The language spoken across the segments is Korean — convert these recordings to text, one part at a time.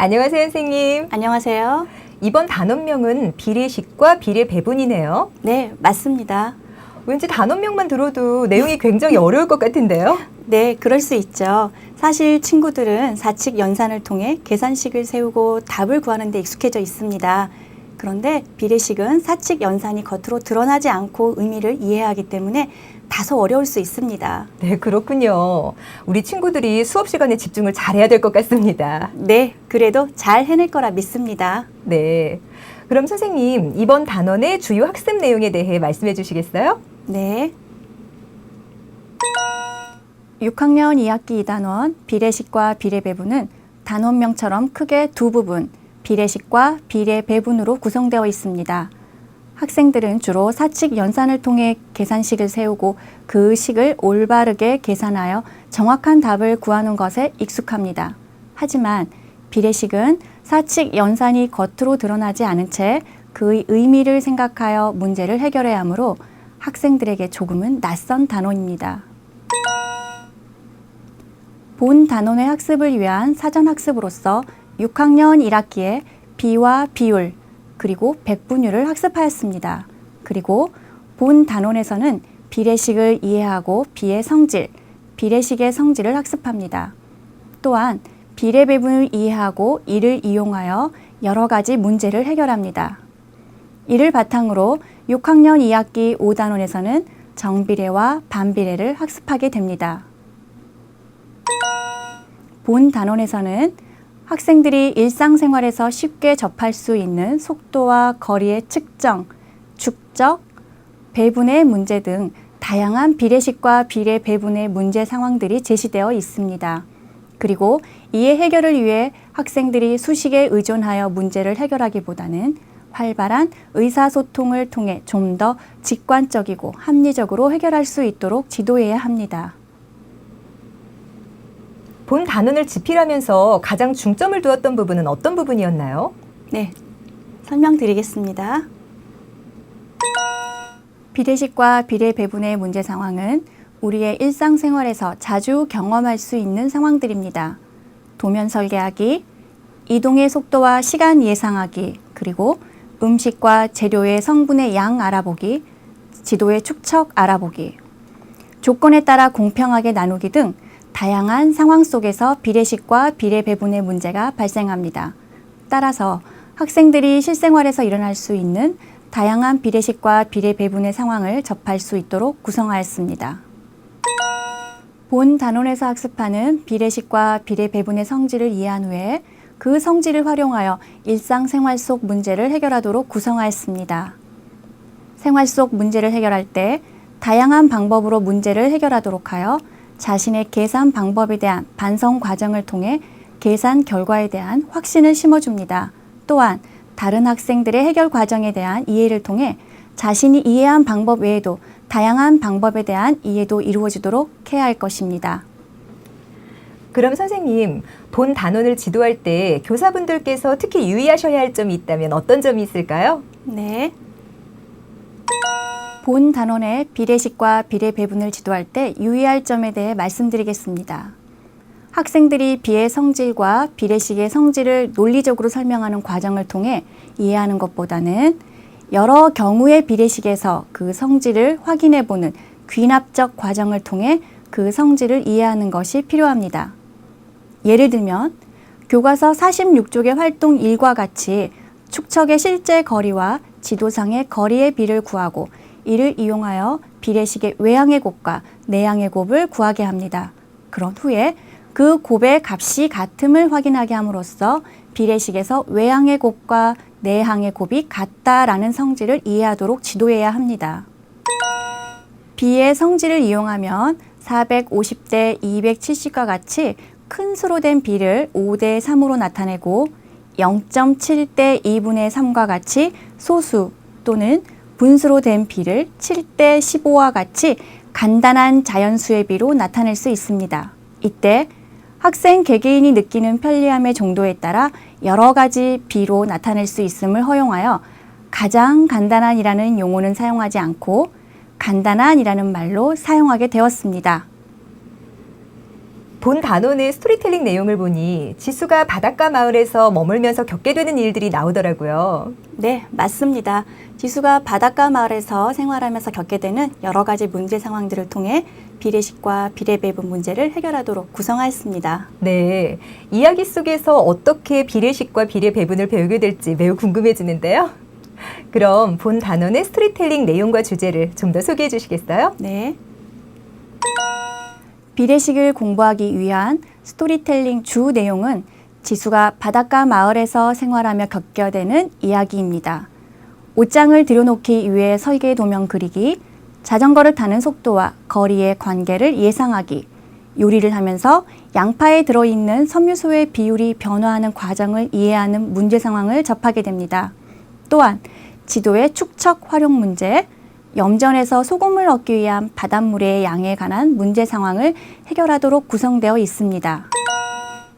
안녕하세요, 선생님. 안녕하세요. 이번 단원명은 비례식과 비례배분이네요. 네, 맞습니다. 왠지 단원명만 들어도 내용이 굉장히 어려울 것 같은데요. 네, 그럴 수 있죠. 사실 친구들은 사칙 연산을 통해 계산식을 세우고 답을 구하는 데 익숙해져 있습니다. 그런데 비례식은 사칙 연산이 겉으로 드러나지 않고 의미를 이해하기 때문에 다소 어려울 수 있습니다. 네, 그렇군요. 우리 친구들이 수업 시간에 집중을 잘해야 될 것 같습니다. 네, 그래도 잘 해낼 거라 믿습니다. 네. 그럼 선생님, 이번 단원의 주요 학습 내용에 대해 말씀해 주시겠어요? 네. 6학년 2학기 2단원 비례식과 비례배분은 단원명처럼 크게 두 부분, 비례식과 비례배분으로 구성되어 있습니다. 학생들은 주로 사칙 연산을 통해 계산식을 세우고 그 식을 올바르게 계산하여 정확한 답을 구하는 것에 익숙합니다. 하지만 비례식은 사칙 연산이 겉으로 드러나지 않은 채 그의 의미를 생각하여 문제를 해결해야 하므로 학생들에게 조금은 낯선 단원입니다. 본 단원의 학습을 위한 사전학습으로서 6학년 1학기에 비와 비율, 그리고 백분율을 학습하였습니다. 그리고 본 단원에서는 비례식을 이해하고 비의 성질, 비례식의 성질을 학습합니다. 또한 비례배분을 이해하고 이를 이용하여 여러 가지 문제를 해결합니다. 이를 바탕으로 6학년 2학기 5단원에서는 정비례와 반비례를 학습하게 됩니다. 본 단원에서는 학생들이 일상생활에서 쉽게 접할 수 있는 속도와 거리의 측정, 축적, 배분의 문제 등 다양한 비례식과 비례배분의 문제 상황들이 제시되어 있습니다. 그리고 이의 해결을 위해 학생들이 수식에 의존하여 문제를 해결하기보다는 활발한 의사소통을 통해 좀 더 직관적이고 합리적으로 해결할 수 있도록 지도해야 합니다. 본 단원을 집필하면서 가장 중점을 두었던 부분은 어떤 부분이었나요? 네, 설명드리겠습니다. 비례식과 비례배분의 문제 상황은 우리의 일상생활에서 자주 경험할 수 있는 상황들입니다. 도면 설계하기, 이동의 속도와 시간 예상하기, 그리고 음식과 재료의 성분의 양 알아보기, 지도의 축척 알아보기, 조건에 따라 공평하게 나누기 등 다양한 상황 속에서 비례식과 비례배분의 문제가 발생합니다. 따라서 학생들이 실생활에서 일어날 수 있는 다양한 비례식과 비례배분의 상황을 접할 수 있도록 구성하였습니다. 본 단원에서 학습하는 비례식과 비례배분의 성질을 이해한 후에 그 성질을 활용하여 일상생활 속 문제를 해결하도록 구성하였습니다. 생활 속 문제를 해결할 때 다양한 방법으로 문제를 해결하도록 하여 자신의 계산 방법에 대한 반성 과정을 통해 계산 결과에 대한 확신을 심어줍니다. 또한 다른 학생들의 해결 과정에 대한 이해를 통해 자신이 이해한 방법 외에도 다양한 방법에 대한 이해도 이루어지도록 해야 할 것입니다. 그럼 선생님, 본 단원을 지도할 때 교사분들께서 특히 유의하셔야 할 점이 있다면 어떤 점이 있을까요? 네. 본 단원의 비례식과 비례배분을 지도할 때 유의할 점에 대해 말씀드리겠습니다. 학생들이 비의 성질과 비례식의 성질을 논리적으로 설명하는 과정을 통해 이해하는 것보다는 여러 경우의 비례식에서 그 성질을 확인해보는 귀납적 과정을 통해 그 성질을 이해하는 것이 필요합니다. 예를 들면 교과서 46쪽의 활동 1과 같이 축척의 실제 거리와 지도상의 거리의 비를 구하고 이를 이용하여 비례식의 외항의 곱과 내항의 곱을 구하게 합니다. 그런 후에 그 곱의 값이 같음을 확인하게 함으로써 비례식에서 외항의 곱과 내항의 곱이 같다라는 성질을 이해하도록 지도해야 합니다. 비의 성질을 이용하면 450대 270과 같이 큰 수로 된 비를 5대 3으로 나타내고 0.7대 2분의 3과 같이 소수 또는 분수로 된 비를 7대 15와 같이 간단한 자연수의 비로 나타낼 수 있습니다. 이때 학생 개개인이 느끼는 편리함의 정도에 따라 여러 가지 비로 나타낼 수 있음을 허용하여 가장 간단한이라는 용어는 사용하지 않고 간단한이라는 말로 사용하게 되었습니다. 본 단원의 스토리텔링 내용을 보니 지수가 바닷가 마을에서 머물면서 겪게 되는 일들이 나오더라고요. 네, 맞습니다. 지수가 바닷가 마을에서 생활하면서 겪게 되는 여러 가지 문제 상황들을 통해 비례식과 비례배분 문제를 해결하도록 구성하였습니다. 네, 이야기 속에서 어떻게 비례식과 비례배분을 배우게 될지 매우 궁금해지는데요. 그럼 본 단원의 스토리텔링 내용과 주제를 좀 더 소개해 주시겠어요? 네. 비례식을 공부하기 위한 스토리텔링 주 내용은 지수가 바닷가 마을에서 생활하며 겪게 되는 이야기입니다. 옷장을 들여놓기 위해 설계 도면 그리기, 자전거를 타는 속도와 거리의 관계를 예상하기, 요리를 하면서 양파에 들어있는 섬유소의 비율이 변화하는 과정을 이해하는 문제 상황을 접하게 됩니다. 또한 지도의 축척 활용 문제, 염전에서 소금을 얻기 위한 바닷물의 양에 관한 문제 상황을 해결하도록 구성되어 있습니다.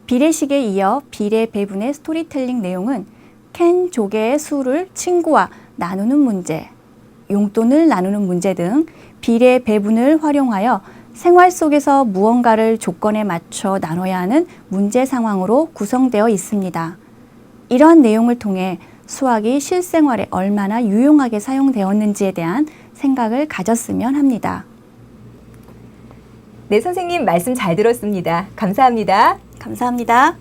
비례식에 이어 비례 배분의 스토리텔링 내용은 캔 조개의 수를 친구와 나누는 문제, 용돈을 나누는 문제 등 비례 배분을 활용하여 생활 속에서 무언가를 조건에 맞춰 나눠야 하는 문제 상황으로 구성되어 있습니다. 이러한 내용을 통해 수학이 실생활에 얼마나 유용하게 사용되었는지에 대한 생각을 가졌으면 합니다. 네, 선생님 말씀 잘 들었습니다. 감사합니다. 감사합니다.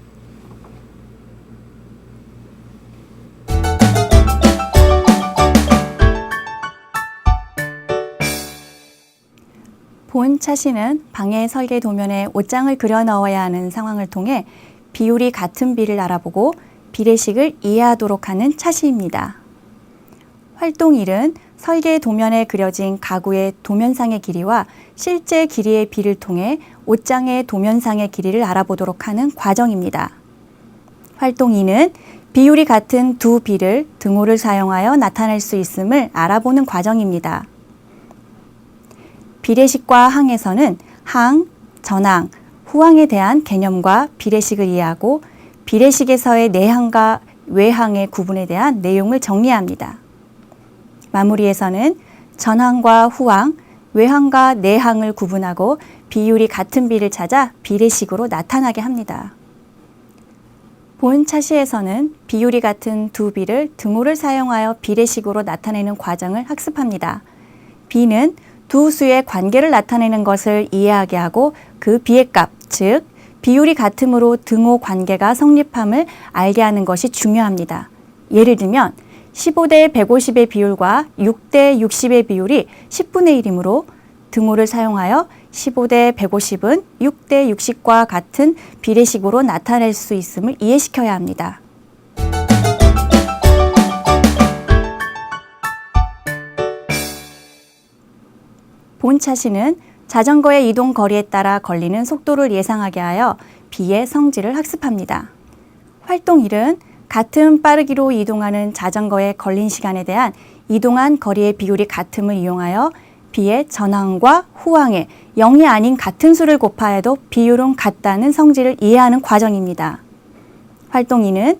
본 차시는 방의 설계 도면에 옷장을 그려 넣어야 하는 상황을 통해 비율이 같은 비를 알아보고 비례식을 이해하도록 하는 차시입니다. 활동 1은 설계 도면에 그려진 가구의 도면상의 길이와 실제 길이의 비를 통해 옷장의 도면상의 길이를 알아보도록 하는 과정입니다. 활동 2는 비율이 같은 두 비를 등호를 사용하여 나타낼 수 있음을 알아보는 과정입니다. 비례식과 항에서는 항, 전항, 후항에 대한 개념과 비례식을 이해하고 비례식에서의 내항과 외항의 구분에 대한 내용을 정리합니다. 마무리에서는 전항과 후항, 외항과 내항을 구분하고 비율이 같은 비를 찾아 비례식으로 나타나게 합니다. 본 차시에서는 비율이 같은 두 비를 등호를 사용하여 비례식으로 나타내는 과정을 학습합니다. 비는 두 수의 관계를 나타내는 것을 이해하게 하고 그 비의 값, 즉 비율이 같으므로 등호 관계가 성립함을 알게 하는 것이 중요합니다. 예를 들면 15대 150의 비율과 6대 60의 비율이 10분의 1이므로 등호를 사용하여 15대 150은 6대 60과 같은 비례식으로 나타낼 수 있음을 이해시켜야 합니다. 본 차시는 자전거의 이동 거리에 따라 걸리는 속도를 예상하게 하여 비의 성질을 학습합니다. 활동 1은 같은 빠르기로 이동하는 자전거의 걸린 시간에 대한 이동한 거리의 비율이 같음을 이용하여 비의 전항과 후항에 0이 아닌 같은 수를 곱하여도 비율은 같다는 성질을 이해하는 과정입니다. 활동 2는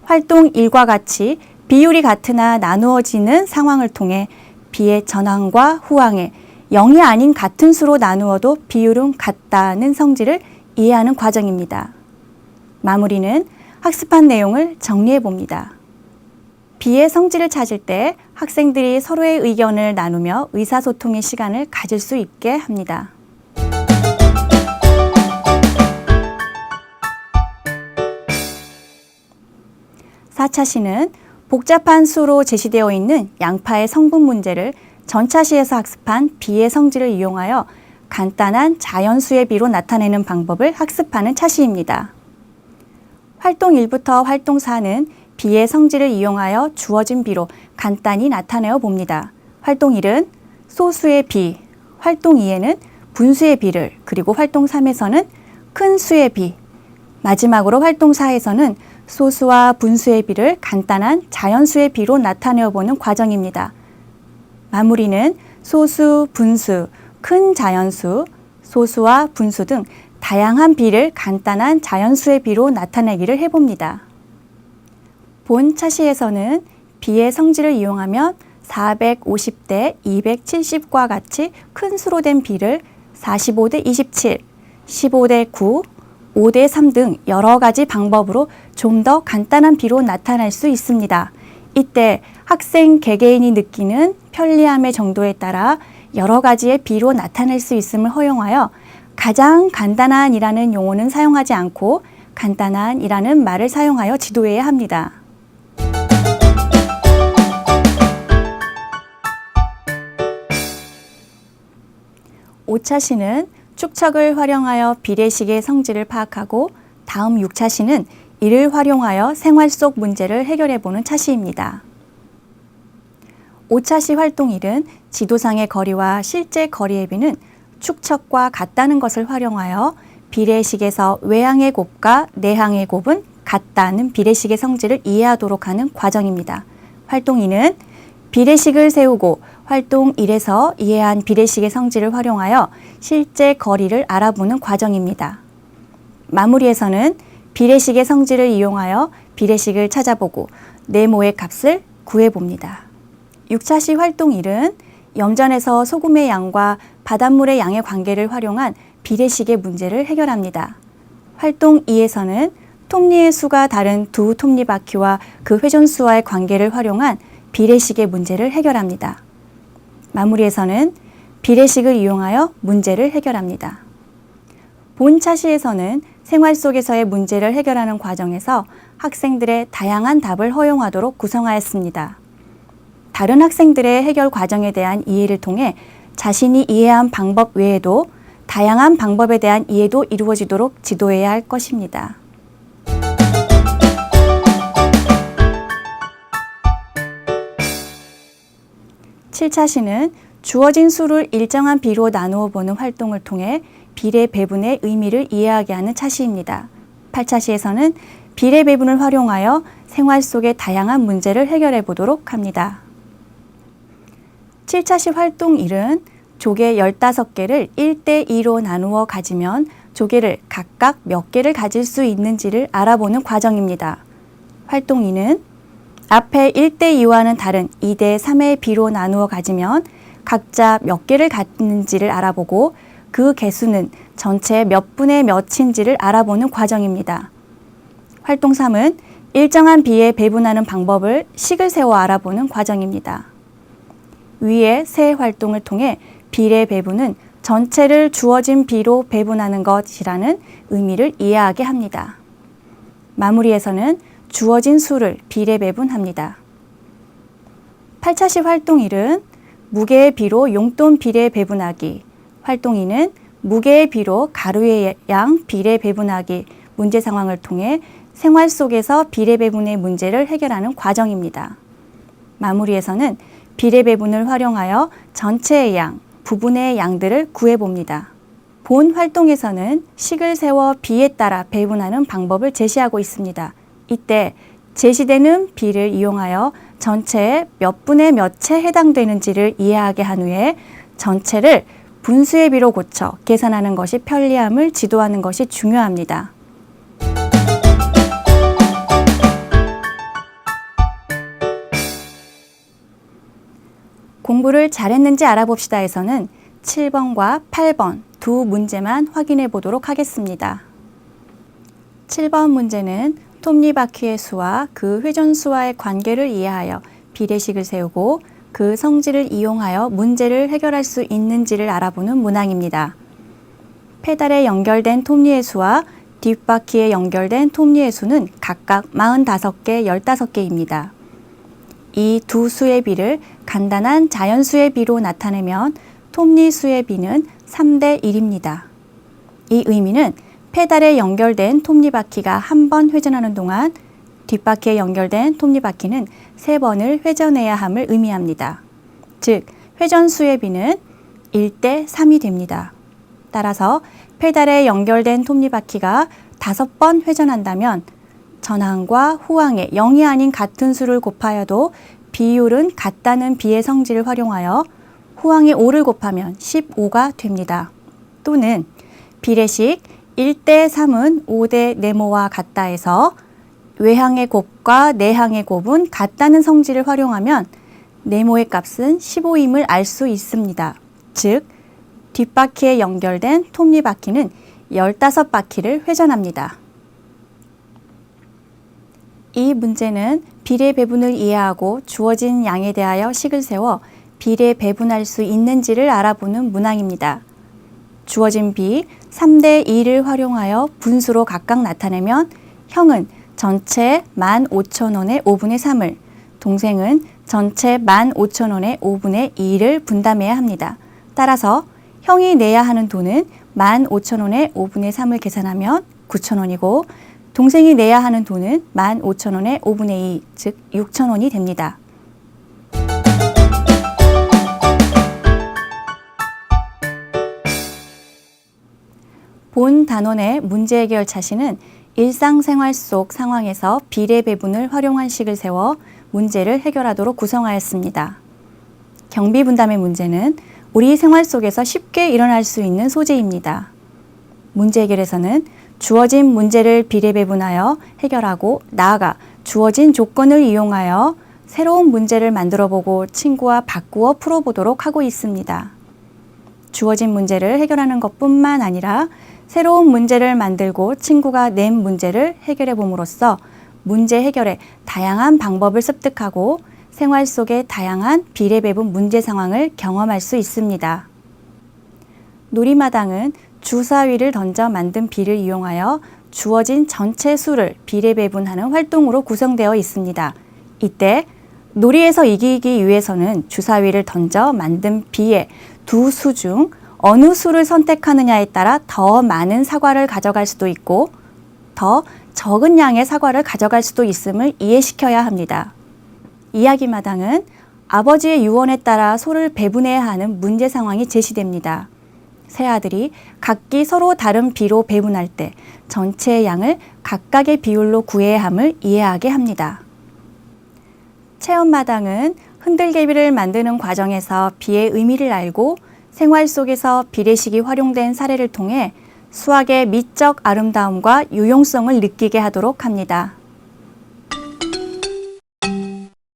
활동 1과 같이 비율이 같으나 나누어지는 상황을 통해 비의 전항과 후항에 0이 아닌 같은 수로 나누어도 비율은 같다는 성질을 이해하는 과정입니다. 마무리는 학습한 내용을 정리해 봅니다. 비의 성질을 찾을 때 학생들이 서로의 의견을 나누며 의사소통의 시간을 가질 수 있게 합니다. 사차시는 복잡한 수로 제시되어 있는 양파의 성분 문제를 전차시에서 학습한 비의 성질을 이용하여 간단한 자연수의 비로 나타내는 방법을 학습하는 차시입니다. 활동 1부터 활동 4는 비의 성질을 이용하여 주어진 비로 간단히 나타내어 봅니다. 활동 1은 소수의 비, 활동 2에는 분수의 비를, 그리고 활동 3에서는 큰 수의 비, 마지막으로 활동 4에서는 소수와 분수의 비를 간단한 자연수의 비로 나타내어 보는 과정입니다. 마무리는 소수, 분수, 큰 자연수, 소수와 분수 등 다양한 비를 간단한 자연수의 비로 나타내기를 해봅니다. 본 차시에서는 비의 성질을 이용하면 450대 270과 같이 큰 수로 된 비를 45대 27, 15대 9, 5대 3 등 여러 가지 방법으로 좀 더 간단한 비로 나타날 수 있습니다. 이때 학생 개개인이 느끼는 편리함의 정도에 따라 여러 가지의 비로 나타낼 수 있음을 허용하여 가장 간단한이라는 용어는 사용하지 않고 간단한이라는 말을 사용하여 지도해야 합니다. 5차 시는 축척을 활용하여 비례식의 성질을 파악하고 다음 6차 시는 이를 활용하여 생활 속 문제를 해결해보는 차시입니다. 5차 시 활동 1은 지도상의 거리와 실제 거리의 비는 축척과 같다는 것을 활용하여 비례식에서 외항의 곱과 내항의 곱은 같다는 비례식의 성질을 이해하도록 하는 과정입니다. 활동 2는 비례식을 세우고 활동 1에서 이해한 비례식의 성질을 활용하여 실제 거리를 알아보는 과정입니다. 마무리에서는 비례식의 성질을 이용하여 비례식을 찾아보고 네모의 값을 구해봅니다. 6차 시 활동 1은 염전에서 소금의 양과 바닷물의 양의 관계를 활용한 비례식의 문제를 해결합니다. 활동 2에서는 톱니의 수가 다른 두 톱니바퀴와 그 회전수와의 관계를 활용한 비례식의 문제를 해결합니다. 마무리에서는 비례식을 이용하여 문제를 해결합니다. 본 차시에서는 생활 속에서의 문제를 해결하는 과정에서 학생들의 다양한 답을 허용하도록 구성하였습니다. 다른 학생들의 해결 과정에 대한 이해를 통해 자신이 이해한 방법 외에도 다양한 방법에 대한 이해도 이루어지도록 지도해야 할 것입니다. (7차 시는) 주어진 수를 일정한 비로 나누어 보는 활동을 통해 비례 배분의 의미를 이해하게 하는 차시입니다. (8차 시에서는) 비례 배분을 활용하여 생활 속의 다양한 문제를 해결해 보도록 합니다. (7차 시 활동 1은) 조개 15개를 1대2로 나누어 가지면 조개를 각각 몇 개를 가질 수 있는지를 알아보는 과정입니다. 활동 2는 앞에 1대2와는 다른 2대3의 비로 나누어 가지면 각자 몇 개를 갖는지를 알아보고 그 개수는 전체 몇 분의 몇인지를 알아보는 과정입니다. 활동 3은 일정한 비에 배분하는 방법을 식을 세워 알아보는 과정입니다. 위의 세 활동을 통해 비례 배분은 전체를 주어진 비로 배분하는 것이라는 의미를 이해하게 합니다. 마무리에서는 주어진 수를 비례 배분합니다. 8차 시 활동 1은 무게의 비로 용돈 비례 배분하기, 활동 2는 무게의 비로 가루의 양 비례 배분하기 문제 상황을 통해 생활 속에서 비례 배분의 문제를 해결하는 과정입니다. 마무리에서는 비례 배분을 활용하여 전체의 양, 부분의 양들을 구해봅니다. 본 활동에서는 식을 세워 비에 따라 배분하는 방법을 제시하고 있습니다. 이때 제시되는 비를 이용하여 전체의 몇 분의 몇에 해당되는지를 이해하게 한 후에 전체를 분수의 비로 고쳐 계산하는 것이 편리함을 지도하는 것이 중요합니다. 공부를 잘했는지 알아봅시다에서는 7번과 8번 두 문제만 확인해 보도록 하겠습니다. 7번 문제는 톱니바퀴의 수와 그 회전수와의 관계를 이해하여 비례식을 세우고 그 성질을 이용하여 문제를 해결할 수 있는지를 알아보는 문항입니다. 페달에 연결된 톱니의 수와 뒷바퀴에 연결된 톱니의 수는 각각 45개, 15개입니다. 이 두 수의 비를 간단한 자연수의 비로 나타내면 톱니 수의 비는 3대 1입니다. 이 의미는 페달에 연결된 톱니바퀴가 한 번 회전하는 동안 뒷바퀴에 연결된 톱니바퀴는 3번을 회전해야 함을 의미합니다. 즉, 회전수의 비는 1대 3이 됩니다. 따라서 페달에 연결된 톱니바퀴가 5번 회전한다면 전항과 후항의 0이 아닌 같은 수를 곱하여도 비율은 같다는 비의 성질을 활용하여 후항의 5를 곱하면 15가 됩니다. 또는 비례식 1대 3은 5대 네모와 같다에서 외항의 곱과 내항의 곱은 같다는 성질을 활용하면 네모의 값은 15임을 알 수 있습니다. 즉, 뒷바퀴에 연결된 톱니바퀴는 15바퀴를 회전합니다. 이 문제는 비례 배분을 이해하고 주어진 양에 대하여 식을 세워 비례 배분할 수 있는지를 알아보는 문항입니다. 주어진 비 3대 2를 활용하여 분수로 각각 나타내면 형은 전체 15,000원의 5분의 3을, 동생은 전체 15,000원의 5분의 2를 분담해야 합니다. 따라서 형이 내야 하는 돈은 15,000원의 5분의 3을 계산하면 9,000원이고 동생이 내야 하는 돈은 15,000원의 5분의 2, 즉 6,000원이 됩니다. 본 단원의 문제 해결 차시는 일상생활 속 상황에서 비례 배분을 활용한 식을 세워 문제를 해결하도록 구성하였습니다. 경비분담의 문제는 우리 생활 속에서 쉽게 일어날 수 있는 소재입니다. 문제 해결에서는 주어진 문제를 비례 배분하여 해결하고 나아가 주어진 조건을 이용하여 새로운 문제를 만들어 보고 친구와 바꾸어 풀어보도록 하고 있습니다. 주어진 문제를 해결하는 것뿐만 아니라 새로운 문제를 만들고 친구가 낸 문제를 해결해 봄으로써 문제 해결에 다양한 방법을 습득하고 생활 속의 다양한 비례 배분 문제 상황을 경험할 수 있습니다. 놀이마당은 주사위를 던져 만든 비를 이용하여 주어진 전체 수를 비례 배분하는 활동으로 구성되어 있습니다. 이때 놀이에서 이기기 위해서는 주사위를 던져 만든 비의 두 수 중 어느 수를 선택하느냐에 따라 더 많은 사과를 가져갈 수도 있고 더 적은 양의 사과를 가져갈 수도 있음을 이해시켜야 합니다. 이야기마당은 아버지의 유언에 따라 소를 배분해야 하는 문제 상황이 제시됩니다. 세 아들이 각기 서로 다른 비로 배분할 때 전체의 양을 각각의 비율로 구해야 함을 이해하게 합니다. 체험마당은 흔들개비를 만드는 과정에서 비의 의미를 알고 생활 속에서 비례식이 활용된 사례를 통해 수학의 미적 아름다움과 유용성을 느끼게 하도록 합니다.